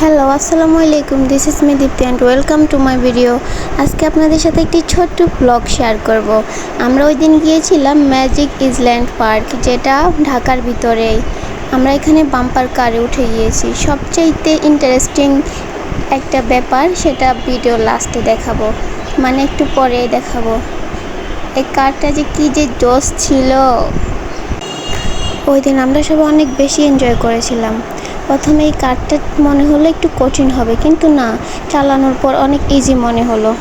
Hello, আসসালামু আলাইকুম। This is me Dipti and welcome to my video. আজকে আপনাদের সাথে একটি ছোট্ট ব্লগ শেয়ার করব। আমরা ওই দিন গিয়েছিলাম ম্যাজিক ইসল্যান্ড পার্ক, যেটা ঢাকার ভিতরেই। আমরা এখানে বাম্পার কারে উঠে গিয়েছি। সবচাইতে ইন্টারেস্টিং একটা ব্যাপার, সেটা ভিডিও লাস্টে দেখাবো, মানে একটু পরে দেখাবো। এই কারটা যে কী যে জোশ ছিল! ওই দিন আমরা সবাই অনেক বেশি এনজয় করেছিলাম। প্রথমে এই কারটা মনে হলো একটু কঠিন হবে, কিন্তু না, চালানোর পর অনেক ইজি মনে হলো।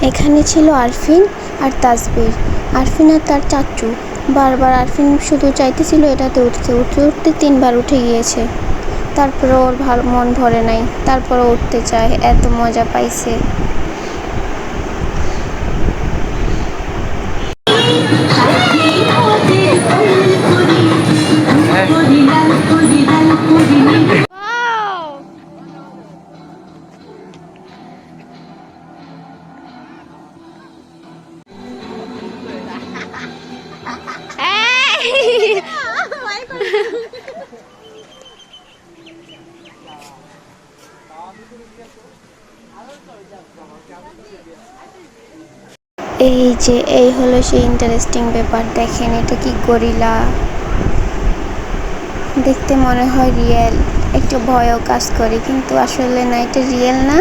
এখানে ছিল আরফিন আর তাসবির। আরফিন আর তার চাচু। বারবার আরফিন শুধু চাইতেছিল এটাতে উঠতে, উঠতে উঠতে 3বার উঠে গিয়েছে। তারপরে ওর ভালো মন ভরে নাই, তারপরে উঠতে চায়, এত মজা পাইছে। এই হলো সেই ইন্টারেস্টিং ব্যাপার। দেখেন, এটা কি গরিলা! দেখতে মনে হয় রিয়েল, একটু ভয়ও কাজ করে, কিন্তু আসলে না, এটা রিয়েল না।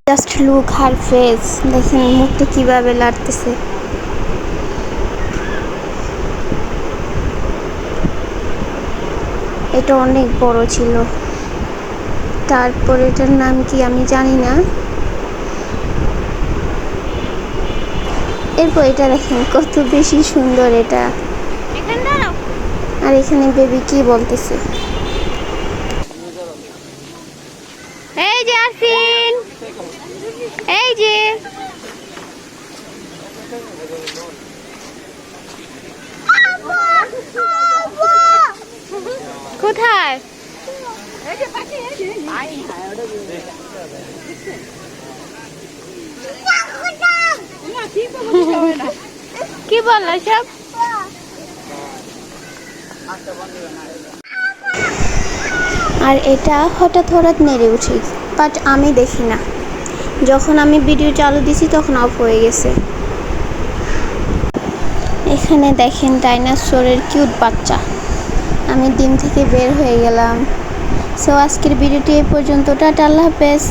জাস্ট লুক হার ফেস, দেখেন মুখটা কিভাবে লাড়তেছে। এটা অনেক বড় ছিল। তারপর এটার নাম কি আমি জানি না। এরপর এটা দেখেন কত বেশি সুন্দর এটা। আর এখানে বেবি কি বলতেছে, এই যে আরফিন, এই যে কোথায়? কি বললো সব? আর এটা হঠাৎ হঠাৎ নেড়ে উঠে, বাট আমি দেখি না। যখন আমি ভিডিও চালু দিছি তখন অফ হয়ে গেছে। এখানে দেখেন ডাইনোসরের কিউট বাচ্চা। আমি ডিম থেকে বের হয়ে গেলাম। সো আজকের ভিডিওটি এই পর্যন্ত। টাটা, আল্লাহ হাফেজ।